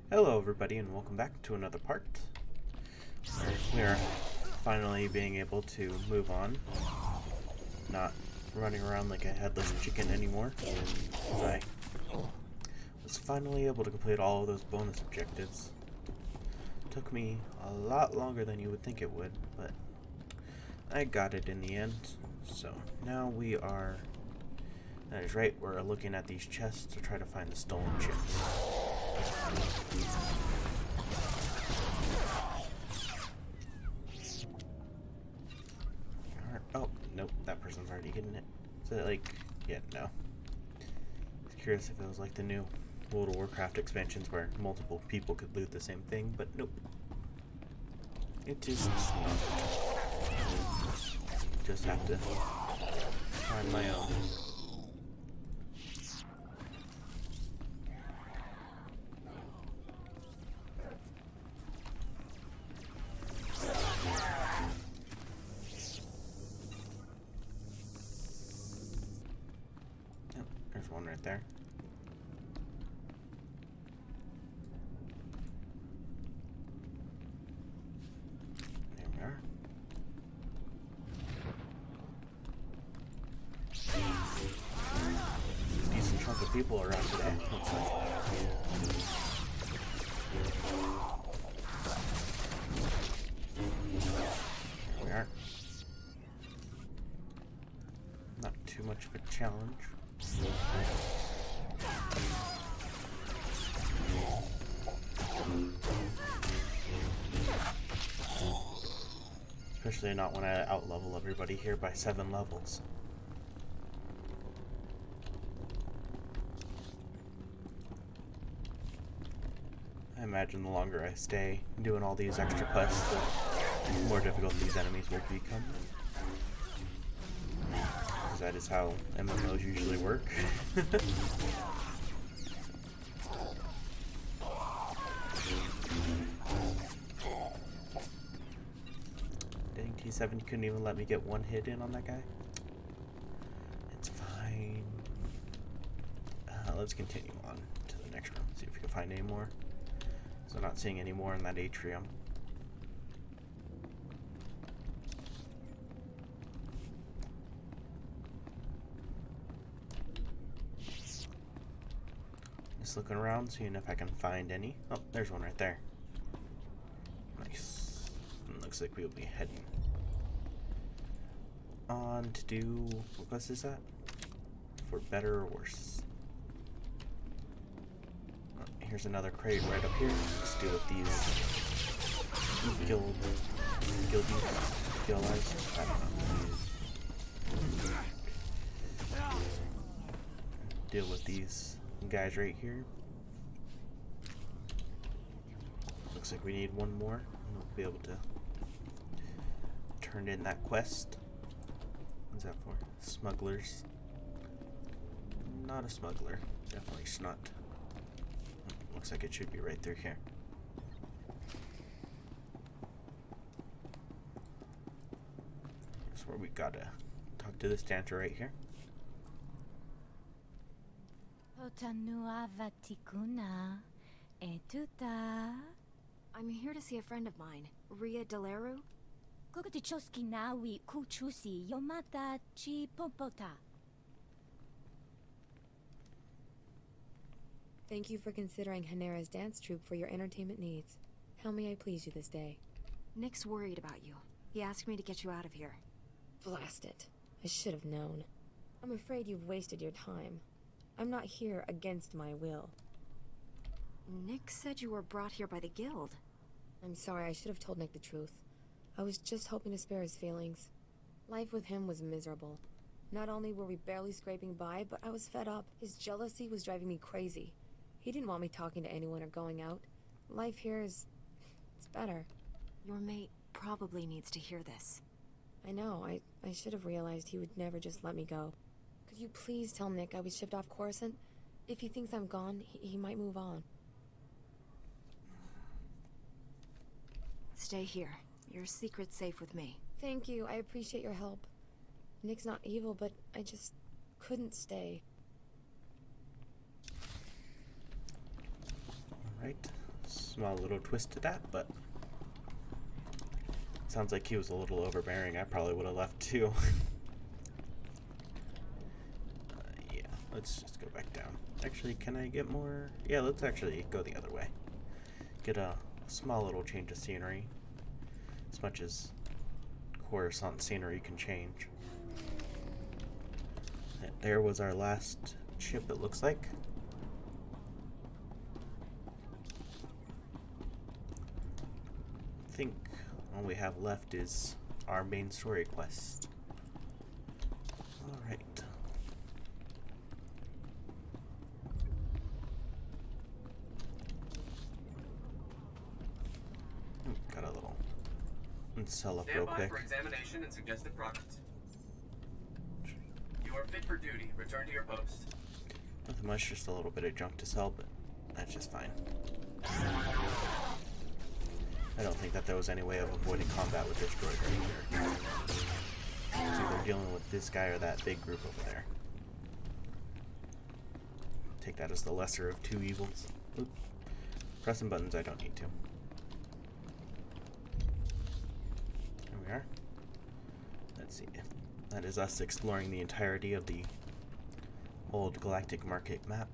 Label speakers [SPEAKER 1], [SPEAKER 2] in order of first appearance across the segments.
[SPEAKER 1] Hello everybody and welcome back to another part. We are finally being able to move on, not running around like a headless chicken anymore. I was finally able to complete all of those bonus objectives. Took me a lot longer than you would think it would, but I got it in the end. So now that is right, we're looking at these chests to try to find the stolen chips. Oh, nope, that person's already getting it. Is it like, yeah, no. I was curious if it was like the new World of Warcraft expansions where multiple people could loot the same thing, but nope. It is not. Just have to find my own. There's one right there. There we are. Decent chunk of people around today, looks like. There we are. Not too much of a challenge. Especially not when I out-level everybody here by 7 levels. I imagine the longer I stay doing all these extra quests, the more difficult these enemies will become. Because that is how MMOs usually work. Dang, T7 couldn't even let me get one hit in on that guy. It's fine. Let's continue on to the next room. See if we can find any more. So not seeing any more in that atrium. Just looking around, seeing if I can find any. Oh, there's one right there. Nice. And looks like we'll be heading on to do, what quest is that? For better or worse. Oh, here's another crate right up here. Let's deal with these guildies. I don't know. Deal with these guys right here. Looks like we need one more. We'll be able to turn in that quest. What's that for? Smugglers. Not a smuggler. Definitely snot. Looks like it should be right through here. That's where we gotta talk to this dancer right here.
[SPEAKER 2] I'm here to see a friend of mine, Ria Delaru.
[SPEAKER 3] Thank you for considering Hanera's dance troupe for your entertainment needs. How may I please you this day?
[SPEAKER 2] Nick's worried about you. He asked me to get you out of here.
[SPEAKER 3] Blast it. I should have known. I'm afraid you've wasted your time. I'm not here against my will.
[SPEAKER 2] Nick said you were brought here by the guild.
[SPEAKER 3] I'm sorry, I should have told Nick the truth. I was just hoping to spare his feelings. Life with him was miserable. Not only were we barely scraping by, but I was fed up. His jealousy was driving me crazy. He didn't want me talking to anyone or going out. Life here it's better.
[SPEAKER 2] Your mate probably needs to hear this.
[SPEAKER 3] I know, I should have realized he would never just let me go. Could you please tell Nick I was shipped off Coruscant? If he thinks I'm gone, he might move on.
[SPEAKER 2] Stay here. Your secret's safe with me.
[SPEAKER 3] Thank you, I appreciate your help. Nick's not evil, but I just couldn't stay.
[SPEAKER 1] Alright, Small little twist to that, but sounds like he was a little overbearing. I probably would have left too. Yeah, let's just go back down. Actually, can I get more? Yeah, let's actually go the other way. Get a small little change of scenery. As much as Coruscant scenery can change. And there was our last ship, it looks like. I think all we have left is our main story quest. Alright. Got a little sell up real quick.
[SPEAKER 4] For examination and suggested progress. You are fit for duty. Return to your post.
[SPEAKER 1] Nothing much, just a little bit of junk to sell, but that's just fine. I don't think that there was any way of avoiding combat with this droid right here. It's either dealing with this guy or that big group over there. Take that as the lesser of two evils. Oop. Pressing buttons I don't need to. There we are. Let's see. That is us exploring the entirety of the old Galactic Market map.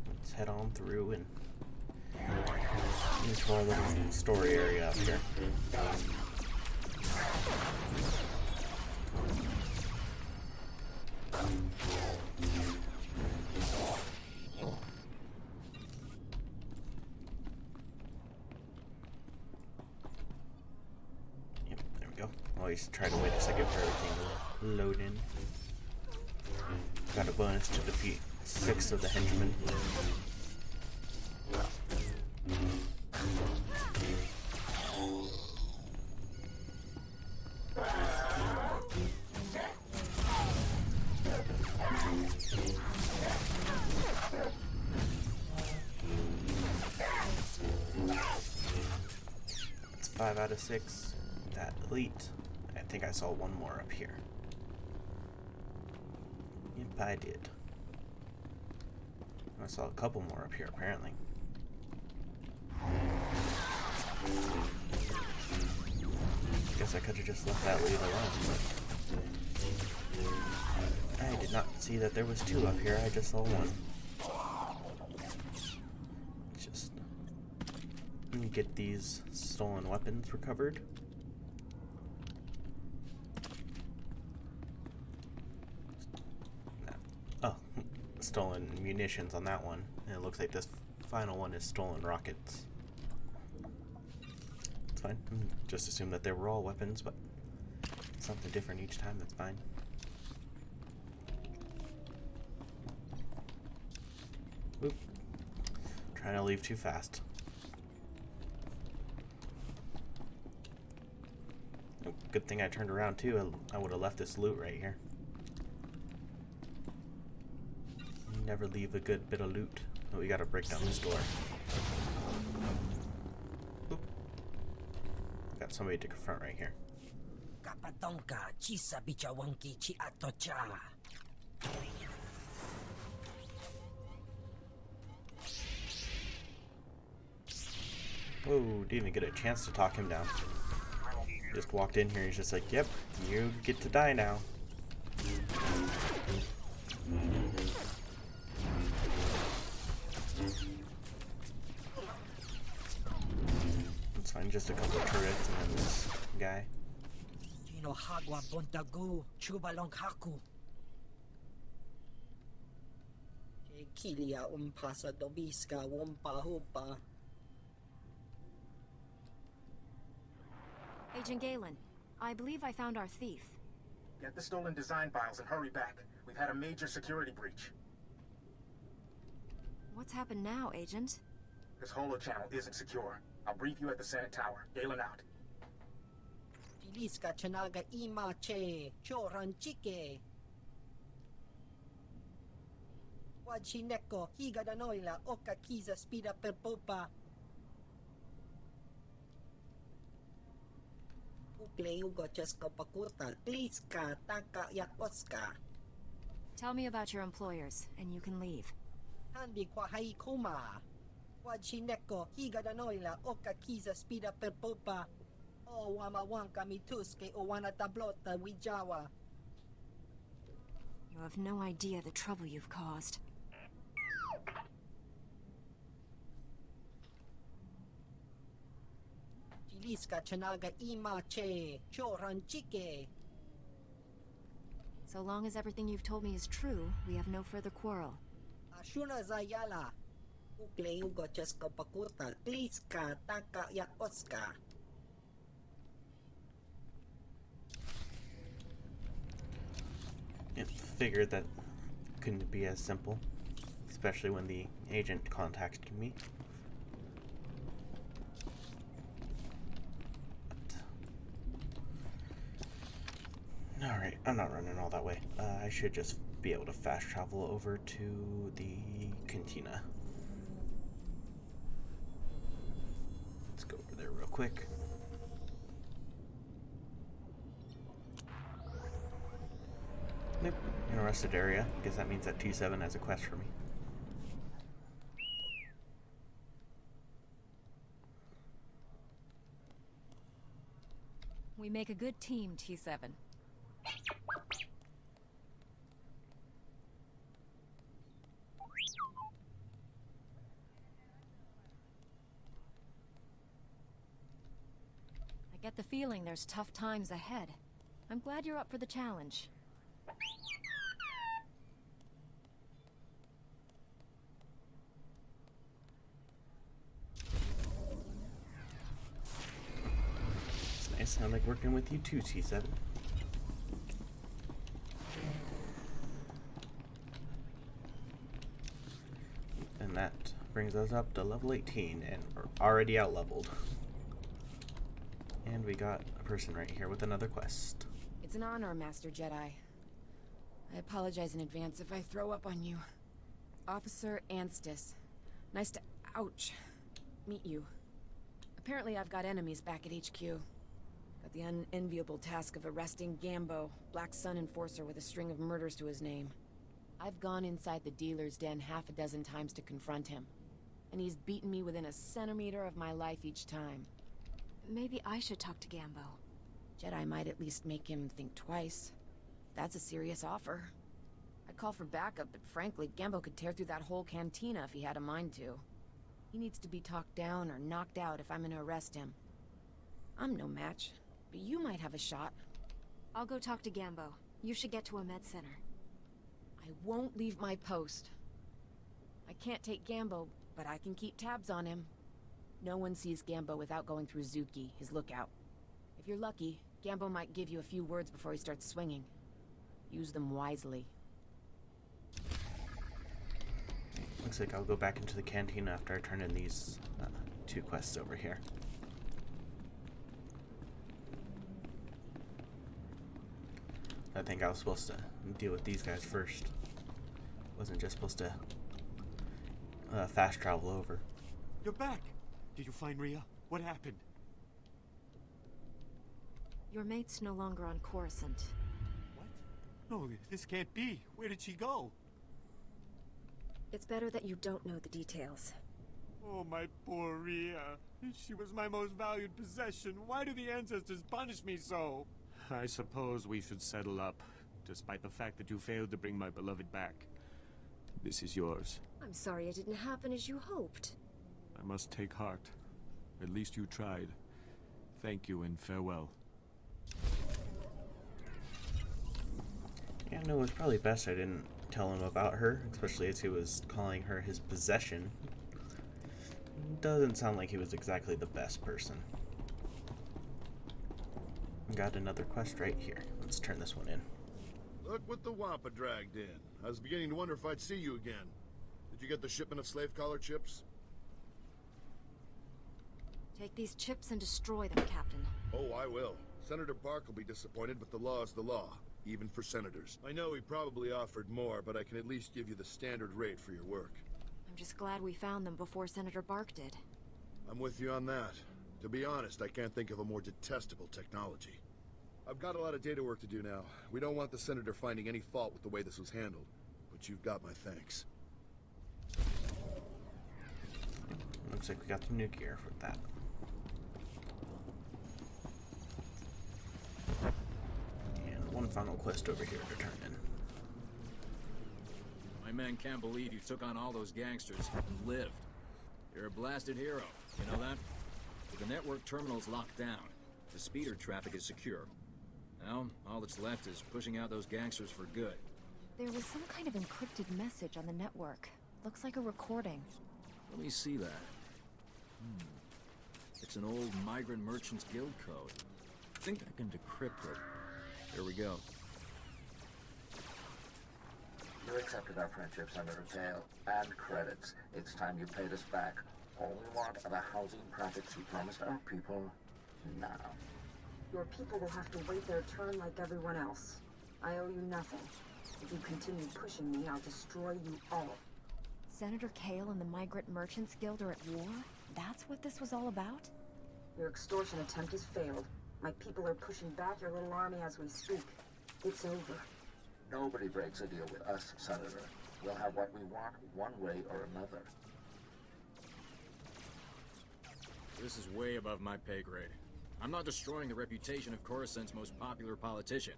[SPEAKER 1] Let's head on through and into our little story area up here. Yep, there we go. Always try to wait a second for everything to load in. Got a bonus to defeat 6 of the henchmen. That's 5 out of 6. That elite. I think I saw one more up here. Yep, I did. I saw a couple more up here, apparently. Guess I could have just left that lead alone, but I did not see that there was 2 up here. I just saw 1. Just get these stolen weapons recovered. Oh, stolen munitions on that one. And it looks like this final one is stolen rockets. It's fine. Just assume that they were all weapons, but something different each time, that's fine. Oop. Trying to leave too fast. Oh, good thing I turned around too. I would have left this loot right here. Never leave a good bit of loot. Oh, we gotta break down this door. Oop. Got somebody to confront right here. Whoa, didn't even get a chance to talk him down. Just walked in here, he's just like, yep, you get to die now. It's fine, just a couple of turrets and then this guy.
[SPEAKER 2] Agent Galen, I believe I found our thief.
[SPEAKER 5] Get the stolen design files and hurry back. We've had a major security breach.
[SPEAKER 2] What's happened now, Agent?
[SPEAKER 5] This holochannel isn't secure. I'll brief you at the Senate Tower. Galen out.
[SPEAKER 6] Filiska chanaga ima che choran chike. Wachineko higa danoila oka kiza spida per popa. Ukleugo chesko pakurta pliska taka yakoska.
[SPEAKER 2] Tell me about your employers, and you can leave.
[SPEAKER 6] Handi kwa haikuma. Wachineko higadanoila oka kiza spida per popa. O wama wanka mituske o wana tablota wijawa.
[SPEAKER 2] You have no idea the trouble you've caused.
[SPEAKER 6] Jiliska chanaga imache. Choranchike.
[SPEAKER 2] So long as everything you've told me is true, we have no further quarrel.
[SPEAKER 6] Ashuna zayala. Ukle ugo cheska pakuta. Kliska taka ya oska.
[SPEAKER 1] It figured that couldn't be as simple, especially when the agent contacted me. Alright, I'm not running all that way. I should just be able to fast travel over to the cantina. Let's go over there real quick. Nope, in a rested area. Guess that means that T7 has a quest for me.
[SPEAKER 2] We make a good team, T7. I get the feeling there's tough times ahead. I'm glad you're up for the challenge.
[SPEAKER 1] It's nice. I like working with you too, T7. And that brings us up to level 18, and we're already out leveled. And we got a person right here with another quest.
[SPEAKER 3] It's an honor, Master Jedi. I apologize in advance if I throw up on you. Officer Anstis. Nice to... ouch. Meet you. Apparently I've got enemies back at HQ. Got the unenviable task of arresting Gambo, Black Sun Enforcer with a string of murders to his name. I've gone inside the dealer's den half a dozen times to confront him. And he's beaten me within a centimeter of my life each time.
[SPEAKER 2] Maybe I should talk to Gambo.
[SPEAKER 3] Jedi might at least make him think twice. That's a serious offer. I'd call for backup, but frankly, Gambo could tear through that whole cantina if he had a mind to. He needs to be talked down or knocked out if I'm gonna arrest him. I'm no match, but you might have a shot.
[SPEAKER 2] I'll go talk to Gambo. You should get to a med center.
[SPEAKER 3] I won't leave my post. I can't take Gambo, but I can keep tabs on him. No one sees Gambo without going through Zuki, his lookout. If you're lucky, Gambo might give you a few words before he starts swinging. Use them wisely.
[SPEAKER 1] Looks like I'll go back into the canteen after I turn in these two quests over here. I think I was supposed to deal with these guys first. Wasn't just supposed to fast travel over.
[SPEAKER 7] You're back! Did you find Rhea? What happened?
[SPEAKER 2] Your mate's no longer on Coruscant.
[SPEAKER 7] What? No, this can't be. Where did she go?
[SPEAKER 2] It's better that you don't know the details.
[SPEAKER 7] Oh, my poor Rhea. She was my most valued possession. Why do the ancestors punish me so? I suppose we should settle up, despite the fact that you failed to bring my beloved back. This is yours.
[SPEAKER 2] I'm sorry it didn't happen as you hoped.
[SPEAKER 7] I must take heart. At least you tried. Thank you and farewell.
[SPEAKER 1] Yeah, no, it was probably best I didn't tell him about her, especially as he was calling her his possession. Doesn't sound like he was exactly the best person. Got another quest right here. Let's turn this one in.
[SPEAKER 8] Look what the Wampa dragged in. I was beginning to wonder if I'd see you again. Did you get the shipment of slave collar chips?
[SPEAKER 2] Take these chips and destroy them, Captain.
[SPEAKER 8] Oh, I will. Senator Bark will be disappointed, but the law is the law, even for senators. I know he probably offered more, but I can at least give you the standard rate for your work.
[SPEAKER 2] I'm just glad we found them before Senator Bark did.
[SPEAKER 8] I'm with you on that. To be honest, I can't think of a more detestable technology. I've got a lot of data work to do now. We don't want the Senator finding any fault with the way this was handled. But you've got my thanks.
[SPEAKER 1] Looks like we got some new gear for that. And one final quest over here to turn in.
[SPEAKER 9] My men can't believe you took on all those gangsters and lived. You're a blasted hero, you know that? With the network terminals locked down, the speeder traffic is secure. Now, all that's left is pushing out those gangsters for good.
[SPEAKER 2] There was some kind of encrypted message on the network. Looks like a recording.
[SPEAKER 9] Let me see that. It's an old Migrant Merchants Guild code. I think I can decrypt it. Here we go.
[SPEAKER 10] You accepted our friendship, Senator Kale, and credits. It's time you paid us back. All we want are the housing profits you promised our people now.
[SPEAKER 11] Your people will have to wait their turn like everyone else. I owe you nothing. If you continue pushing me, I'll destroy you all.
[SPEAKER 2] Senator Kale and the Migrant Merchants Guild are at war? That's what this was all about?
[SPEAKER 11] Your extortion attempt has failed. My people are pushing back your little army as we speak. It's over.
[SPEAKER 10] Nobody breaks a deal with us, Senator. We'll have what we want one way or another.
[SPEAKER 9] This is way above my pay grade. I'm not destroying the reputation of Coruscant's most popular politician.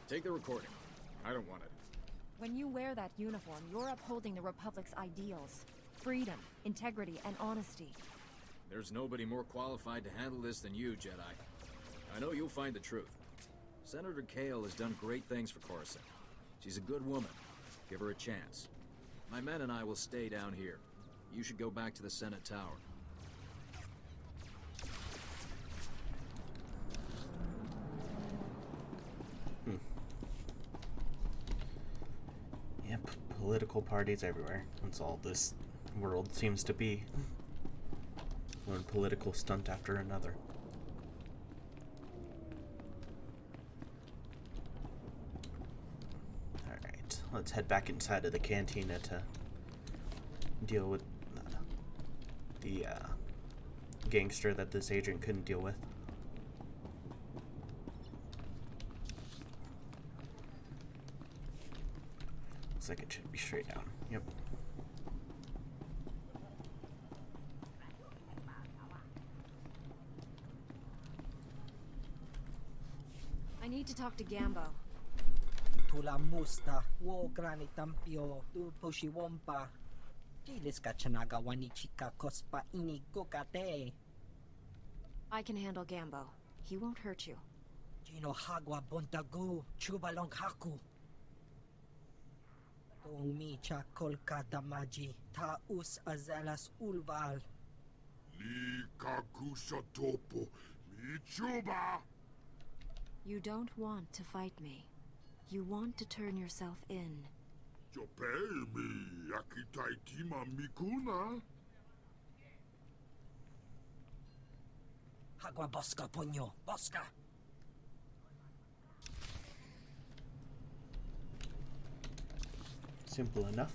[SPEAKER 9] Take the recording. I don't want it.
[SPEAKER 2] When you wear that uniform, you're upholding the Republic's ideals. Freedom, integrity, and honesty.
[SPEAKER 9] There's nobody more qualified to handle this than you, Jedi. I know you'll find the truth. Senator Kale has done great things for Coruscant. She's a good woman. Give her a chance. My men and I will stay down here. You should go back to the Senate Tower.
[SPEAKER 1] Yep, political parties everywhere. That's all this world seems to be. One political stunt after another. Alright, let's head back inside of the cantina to deal with the gangster that this agent couldn't deal with. Looks like it should be straight down. Yep.
[SPEAKER 2] I need to talk to Gambo.
[SPEAKER 6] Tula musta, wo grani tampio, tu poshiwompa. Gilis ka chanaga wani chika kospa ini gokate.
[SPEAKER 2] I can handle Gambo. He won't hurt you.
[SPEAKER 6] Gino hagwa bontagu, chubalong haku. Tong mi cha kolka damaji, taus azalas ulval.
[SPEAKER 8] Li kakusha topo, mi chuba!
[SPEAKER 2] You don't want to fight me. You want to turn yourself in.
[SPEAKER 8] Jopei mi, akitaitima mikuna.
[SPEAKER 6] Hagwa boska ponyo, boska.
[SPEAKER 1] Simple enough.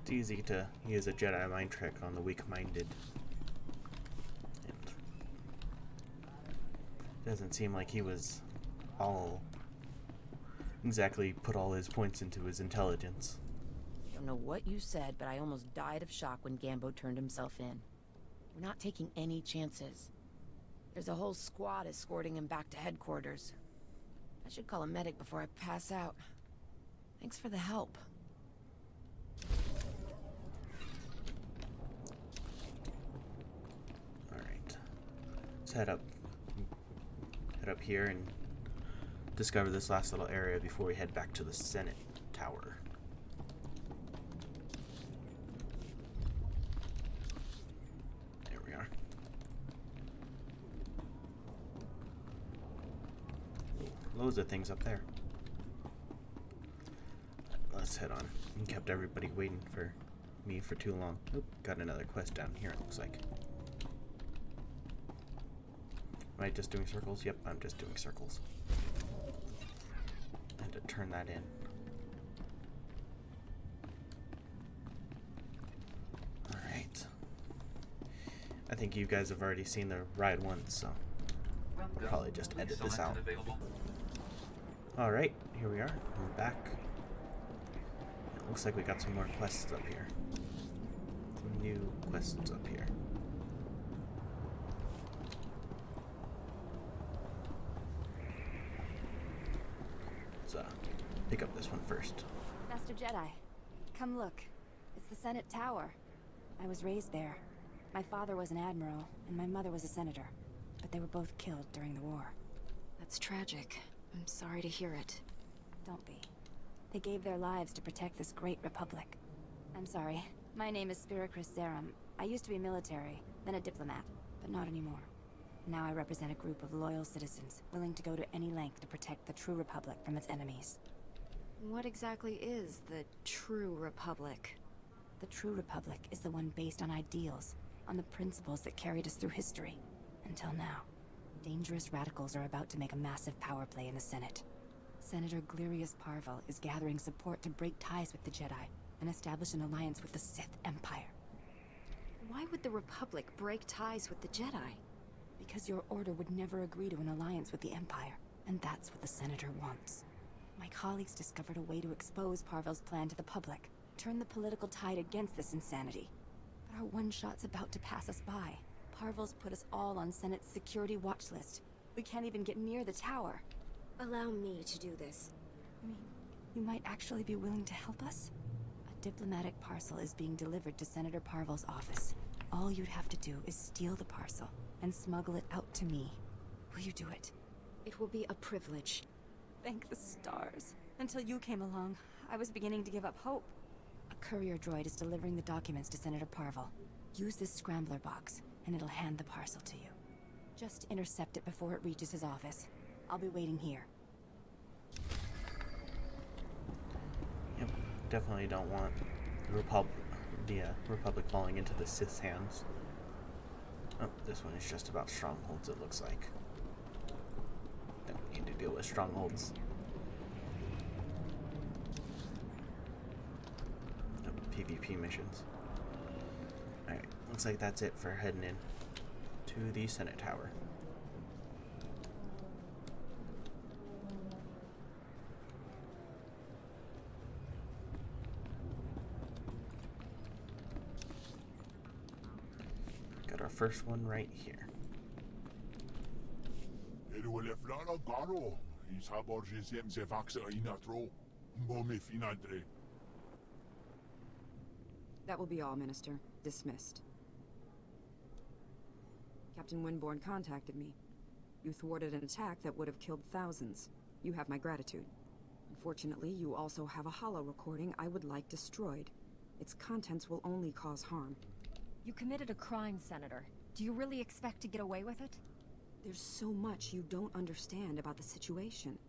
[SPEAKER 1] It's easy to use a Jedi mind trick on the weak-minded. Doesn't seem like he was all exactly put all his points into his intelligence.
[SPEAKER 3] I don't know what you said, but I almost died of shock when Gambo turned himself in. We're not taking any chances. There's a whole squad escorting him back to headquarters. I should call a medic before I pass out. Thanks for the help.
[SPEAKER 1] Alright. Let's head up here and discover this last little area before we head back to the Senate Tower. There we are. Ooh, loads of things up there. Let's head on. You kept everybody waiting for me for too long. Oop, got another quest down here, it looks like. Am I just doing circles? Yep, I'm just doing circles. I had to turn that in. Alright. I think you guys have already seen the ride once, so.
[SPEAKER 11] Run
[SPEAKER 1] probably just edit this out.
[SPEAKER 4] Available.
[SPEAKER 1] Alright, here we are. We're back. It looks like we got some more quests up here. Some new quests up here. Let's pick up this one first.
[SPEAKER 2] Master Jedi, come look. It's the Senate Tower. I was raised there. My father was an admiral, and my mother was a senator. But they were both killed during the war. That's tragic. I'm sorry to hear it. Don't be. They gave their lives to protect this great republic. I'm sorry. My name is Spiricris Zerum. I used to be military, then a diplomat, but not anymore. Now I represent a group of loyal citizens, willing to go to any length to protect the true republic from its enemies. What exactly is the true republic? The true republic is the one based on ideals, on the principles that carried us through history. Until now. Dangerous radicals are about to make a massive power play in the Senate. Senator Glirius Parvel is gathering support to break ties with the Jedi and establish an alliance with the Sith Empire. Why would the Republic break ties with the Jedi? Because your order would never agree to an alliance with the Empire, and that's what the Senator wants. My colleagues discovered a way to expose Parvel's plan to the public, turn the political tide against this insanity. But our one shot's about to pass us by. Parvel's put us all on Senate's security watch list. We can't even get near the tower.
[SPEAKER 3] Allow me to do this.
[SPEAKER 2] I mean, you might actually be willing to help us? A diplomatic parcel is being delivered to Senator Parvel's office. All you'd have to do is steal the parcel and smuggle it out to me. Will you do it?
[SPEAKER 3] It will be a privilege.
[SPEAKER 2] Thank the stars. Until you came along, I was beginning to give up hope. A courier droid is delivering the documents to Senator Parvel. Use this scrambler box, and it'll hand the parcel to you. Just intercept it before it reaches his office. I'll be waiting here.
[SPEAKER 1] Yep, definitely don't want the Republic falling into the Sith's hands. Oh, this one is just about strongholds, it looks like. Don't need to deal with strongholds. Oh, PvP missions. Alright, looks like that's it for heading in to the Senate Tower. Got our first one right here.
[SPEAKER 11] That will be all, Minister. Dismissed. Captain Winborn contacted me. You thwarted an attack that would have killed thousands. You have my gratitude. Unfortunately, you also have a holo recording I would like destroyed. Its contents will only cause harm.
[SPEAKER 2] You committed a crime, Senator. Do you really expect to get away with it?
[SPEAKER 11] There's so much you don't understand about the situation.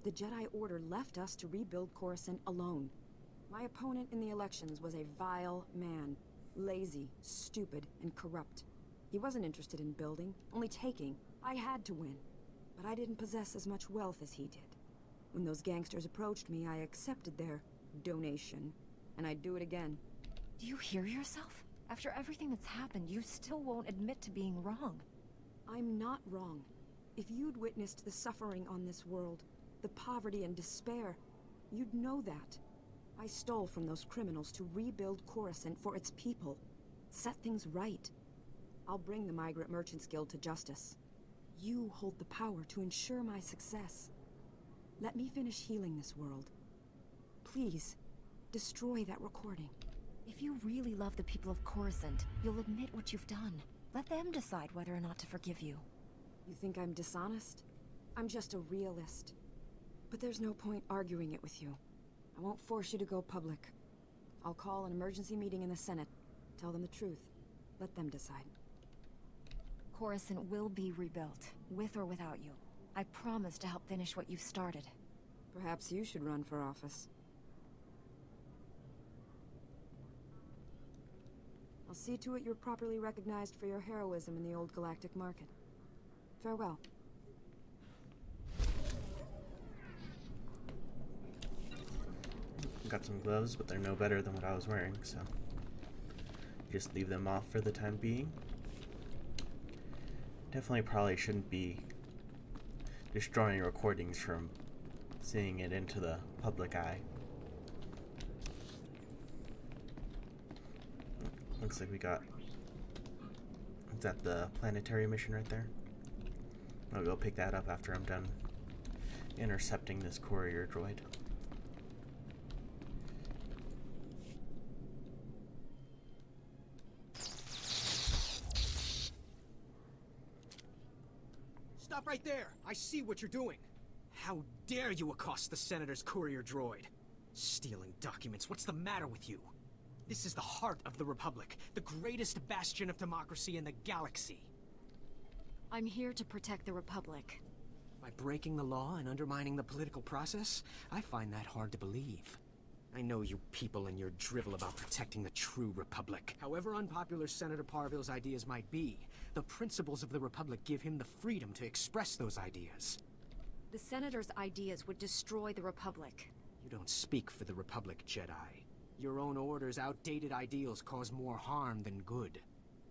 [SPEAKER 11] The Jedi Order left us to rebuild Coruscant alone. My opponent in the elections was a vile man. Lazy, stupid, and corrupt. He wasn't interested in building, only taking. I had to win. But I didn't possess as much wealth as he did. When those gangsters approached me, I accepted their donation. And I'd do it again.
[SPEAKER 2] Do you hear yourself? After everything that's happened, you still won't admit to being wrong.
[SPEAKER 11] I'm not wrong. If you'd witnessed the suffering on this world, the poverty and despair, you'd know that. I stole from those criminals to rebuild Coruscant for its people. Set things right. I'll bring the Migrant Merchants Guild to justice. You hold the power to ensure my success. Let me finish healing this world. Please, destroy that recording.
[SPEAKER 2] If you really love the people of Coruscant, you'll admit what you've done. Let them decide whether or not to forgive you.
[SPEAKER 11] You think I'm dishonest? I'm just a realist. But there's no point arguing it with you. I won't force you to go public. I'll call an emergency meeting in the Senate. Tell them the truth. Let them decide.
[SPEAKER 2] Coruscant will be rebuilt, with or without you. I promise to help finish what you've started.
[SPEAKER 11] Perhaps you should run for office. I'll see to it you're properly recognized for your heroism in the old galactic market. Farewell.
[SPEAKER 1] Got some gloves, but they're no better than what I was wearing, so just leave them off for the time being. Definitely probably shouldn't be destroying recordings from seeing it into the public eye. Looks like we got... Is that the planetary mission right there? I'll go pick that up after I'm done intercepting this courier droid.
[SPEAKER 12] Stop right there! I see what you're doing! How dare you accost the Senator's courier droid? Stealing documents, what's the matter with you? This is the heart of the Republic, the greatest bastion of democracy in the galaxy.
[SPEAKER 2] I'm here to protect the Republic.
[SPEAKER 12] By breaking the law and undermining the political process, I find that hard to believe. I know you people and your drivel about protecting the true Republic. However unpopular Senator Parville's ideas might be, the principles of the Republic give him the freedom to express those ideas.
[SPEAKER 2] The Senator's ideas would destroy the Republic.
[SPEAKER 12] You don't speak for the Republic, Jedi. Your own order's outdated ideals cause more harm than good.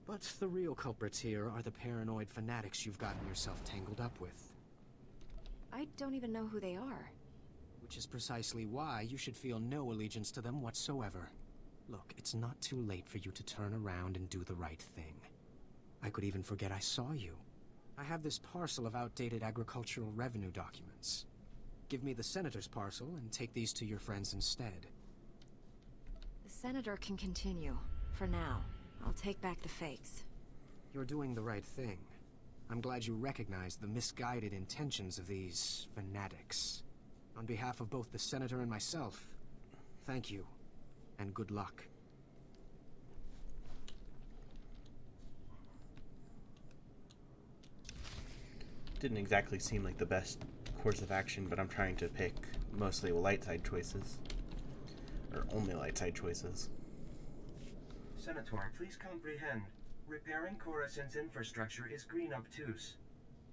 [SPEAKER 12] But the real culprits here are the paranoid fanatics you've gotten yourself tangled up with.
[SPEAKER 2] I don't even know who they are.
[SPEAKER 12] Which is precisely why you should feel no allegiance to them whatsoever. Look, it's not too late for you to turn around and do the right thing. I could even forget I saw you. I have this parcel of outdated agricultural revenue documents. Give me the Senator's parcel and take these to your friends instead.
[SPEAKER 2] The Senator can continue. For now. I'll take back the fakes.
[SPEAKER 12] You're doing the right thing. I'm glad you recognize the misguided intentions of these fanatics. On behalf of both the Senator and myself, thank you, and good luck.
[SPEAKER 1] Didn't exactly seem like the best course of action, but I'm trying to pick mostly light side choices. Or only light side choices.
[SPEAKER 4] Senator, please comprehend. Repairing Coruscant's infrastructure is green obtuse.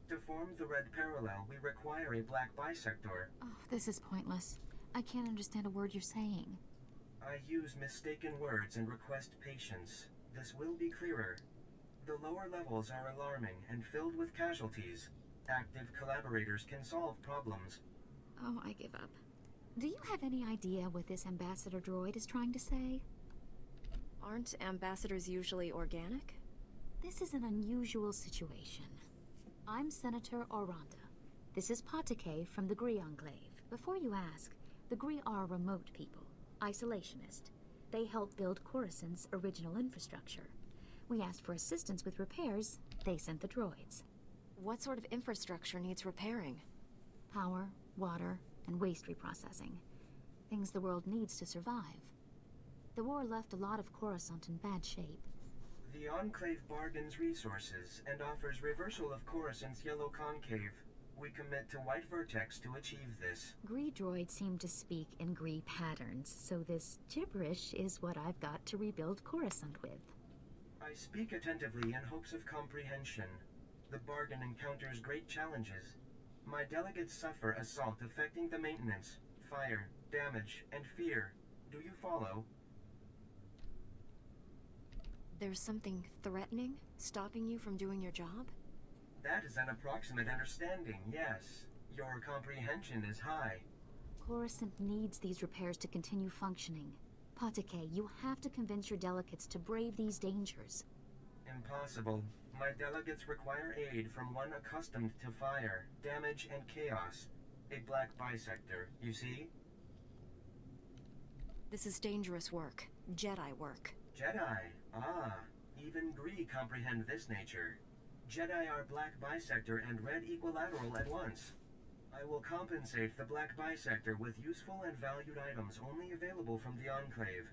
[SPEAKER 4] To form the red parallel, we require a black bisector.
[SPEAKER 13] Oh, this is pointless. I can't understand a word you're saying.
[SPEAKER 4] I use mistaken words and request patience. This will be clearer. The lower levels are alarming and filled with casualties. Active collaborators can solve problems.
[SPEAKER 13] Oh, I give up. Do you have any idea what this ambassador droid is trying to say?
[SPEAKER 2] Aren't ambassadors usually organic?
[SPEAKER 13] This is an unusual situation. I'm Senator Oranda. This is Patake from the Gree Enclave. Before you ask, the Gree are remote people, isolationist. They helped build Coruscant's original infrastructure. We asked for assistance with repairs, they sent the droids.
[SPEAKER 2] What sort of infrastructure needs repairing?
[SPEAKER 13] Power, water, and waste reprocessing. Things the world needs to survive. The war left a lot of Coruscant in bad shape.
[SPEAKER 4] The Enclave bargains resources and offers reversal of Coruscant's yellow concave. We commit to White Vertex to achieve this.
[SPEAKER 13] Gree droids seem to speak in Gree patterns, so this gibberish is what I've got to rebuild Coruscant with.
[SPEAKER 4] I speak attentively in hopes of comprehension. The bargain encounters great challenges. My delegates suffer assault affecting the maintenance, fire, damage, and fear. Do you follow?
[SPEAKER 2] There's something threatening, stopping you from doing your job?
[SPEAKER 4] That is an approximate understanding, yes. Your comprehension is high.
[SPEAKER 13] Coruscant needs these repairs to continue functioning. Patake, you have to convince your delegates to brave these dangers.
[SPEAKER 4] Impossible. My delegates require aid from one accustomed to fire, damage, and chaos. A black bisector, you see?
[SPEAKER 2] This is dangerous work. Jedi work.
[SPEAKER 4] Jedi? Ah, even Gree comprehend this nature. Jedi are black bisector and red equilateral at once. I will compensate the black bisector with useful and valued items only available from the Enclave.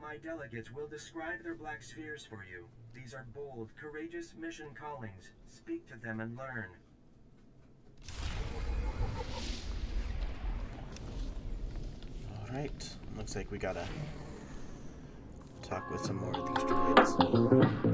[SPEAKER 4] My delegates will describe their black spheres for you. These are bold, courageous mission callings. Speak to them and learn.
[SPEAKER 1] Alright, looks like we gotta talk with some more of these droids.